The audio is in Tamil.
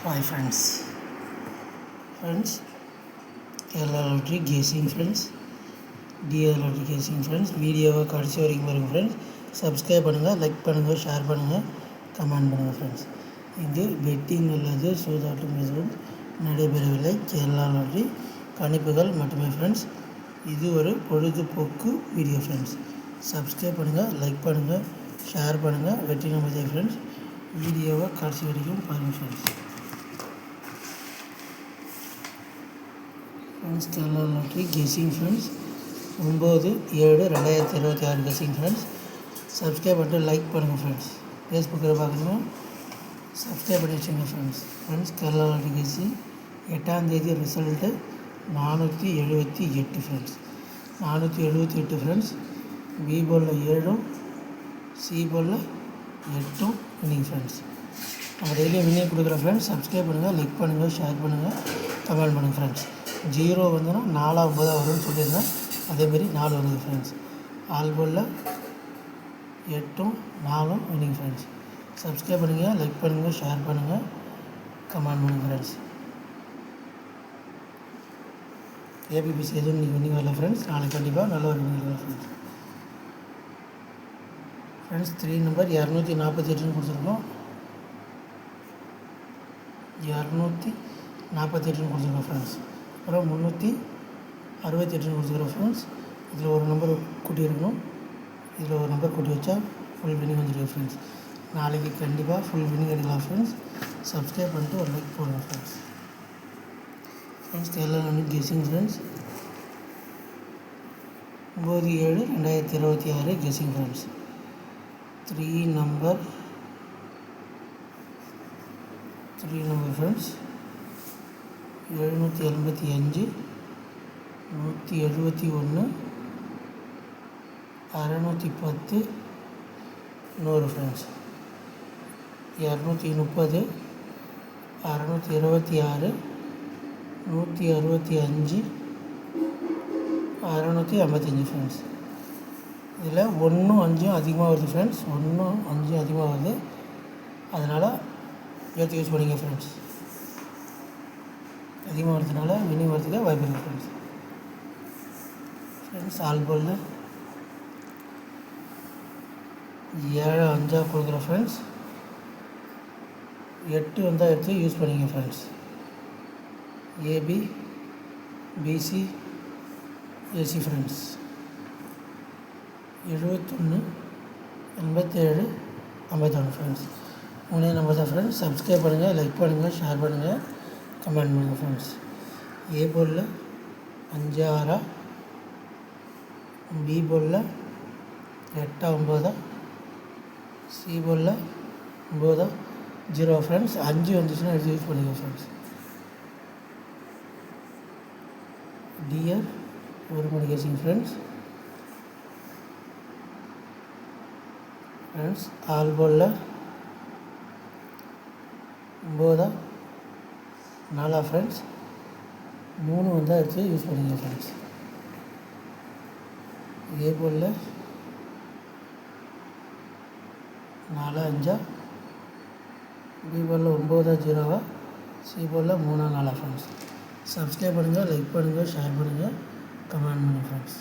Hi friends, LLT guessing friends, DLT guessing friends, வீடியோவை கடைசி வரைக்கும் பாருங்கள் ஃப்ரெண்ட்ஸ். சப்ஸ்கிரைப் பண்ணுங்கள், லைக் பண்ணுங்கள், ஷேர் பண்ணுங்கள், கமெண்ட் பண்ணுங்கள் ஃப்ரெண்ட்ஸ். இங்கு பெட்டிங் அல்லது சூதாட்டம் எதுவும் நடைபெறவில்லை. கேரளா லாட்டரி கணிப்புகள் மட்டுமே ஃப்ரெண்ட்ஸ். இது ஒரு பொழுதுபோக்கு வீடியோ ஃப்ரெண்ட்ஸ். சப்ஸ்கிரைப் பண்ணுங்கள், லைக் பண்ணுங்கள், ஷேர் பண்ணுங்கள், வெற்றி நமதே ஃப்ரெண்ட்ஸ். வீடியோவை கடைசி வரைக்கும் பாருங்கள் friends. Kerala lottery guessing friends 9/7/2026 guessing friends. Subscribe பண்ணிட்டு லைக் பண்ணுங்கள் ஃப்ரெண்ட்ஸ். ஃபேஸ்புக்கில் பார்க்கணுமா சப்ஸ்கிரைப் பண்ணி வச்சுங்க ஃப்ரெண்ட்ஸ். கேரளா லாட்ரி கெஸ்ஸிங் 8ஆம் தேதி ரிசல்ட்டு 478 ஃப்ரெண்ட்ஸ். 478 ஃப்ரெண்ட்ஸ். பி போலில் 7, சி போலில் 8 வின்னிங் ஃப்ரெண்ட்ஸ். நம்ம டெய்லியும் வின்னிங் கொடுக்குற ஃப்ரெண்ட்ஸ். சப்ஸ்கிரைப் பண்ணுங்கள், லைக் பண்ணுங்கள், ஷேர் பண்ணுங்கள், கமெண்ட் பண்ணுங்கள் ஃப்ரெண்ட்ஸ். 0 வந்துன்னா 4 9 வரும்னு சொல்லியிருந்தேன். அதேமாரி 4 வருது ஃப்ரெண்ட்ஸ். ஆல்போலில் 8 4 winning friends. சப்ஸ்கிரைப் பண்ணுங்கள், லைக் பண்ணுங்கள், ஷேர் பண்ணுங்கள், கமெண்ட் பண்ணுங்கள் ஃப்ரெண்ட்ஸ். ஏபிபிசி எதுவும் இன்றைக்கி வின்னிங் வரல ஃப்ரெண்ட்ஸ். நாளைக்கு கண்டிப்பாக நல்ல ஒரு வின்னிங் வரல ஃப்ரெண்ட்ஸ். 3 நம்பர் 248 கொடுத்துருக்கோம். 248 கொடுத்துருக்கோம் ஃப்ரெண்ட்ஸ். அப்புறம் 368 கொடுத்துருக்கோம் ஃப்ரெண்ட்ஸ். இதில் ஒரு நம்பர் கூட்டி இருக்கணும், இதில் ஒரு நம்பர் கூட்டி வச்சா ஃபுல் வின்னிங் வந்துருக்கு ஃப்ரெண்ட்ஸ். நாளைக்கு கண்டிப்பாக ஃபுல் வின்னிங் எடுக்கலாம் ஃப்ரெண்ட்ஸ். சப்ஸ்கிரைப் பண்ணிட்டு ஒரு லைக் போடுங்க friends. Kerala lottery guessing friends 9/7/2026 guessing friends. 3 number friends 785 171 610 100 friends. 230 626 165 655 friends. இதில் 1 5 அதிகமாக வருது ஃப்ரெண்ட்ஸ். 1 5 அதிகமாக வருது, அதனால் எடுத்து யூஸ் பண்ணிங்க ஃப்ரெண்ட்ஸ். அதிகமாக வரதுனால வின்னிங் வரதுக்கு வாய்ப்பு இருக்குது ஃப்ரெண்ட்ஸ். ஆல்போலில் 7 5 கொடுக்குற ஃப்ரெண்ட்ஸ். 8 வந்தால் எடுத்து யூஸ் பண்ணிங்க friends. A B B C A C friends. 71 87 51 friends. 3 number தான் ஃப்ரெண்ட்ஸ். சப்ஸ்கிரைப் பண்ணுங்கள், லைக் பண்ணுங்கள், ஷேர் பண்ணுங்கள், கமெண்ட் பண்ணுங்கள் ஃப்ரெண்ட்ஸ். ஏ போலில் 5 6, பி போலில் 8 9, சி போலில் 9 0 ஃப்ரெண்ட்ஸ். 5 வந்துச்சுன்னா எடுத்து யூஸ் பண்ணிக்கோ ஃப்ரெண்ட்ஸ். டிஆர் ஒரு மணி கெஸ்ஸிங் ஃப்ரெண்ட்ஸ். ஆல் போலில் 9 4 ஃப்ரெண்ட்ஸ். 3 வந்தால் எடுத்து யூஸ் பண்ணிங்க ஃப்ரெண்ட்ஸ். ஏ போலில் 4 5, பி போலில் 9 0, சி போலில் 3 4 ஃப்ரெண்ட்ஸ். சப்ஸ்கிரைப் பண்ணுங்கள், லைக் பண்ணுங்கள், ஷேர் பண்ணுங்கள், கமெண்ட் பண்ணுங்கள் ஃப்ரெண்ட்ஸ்.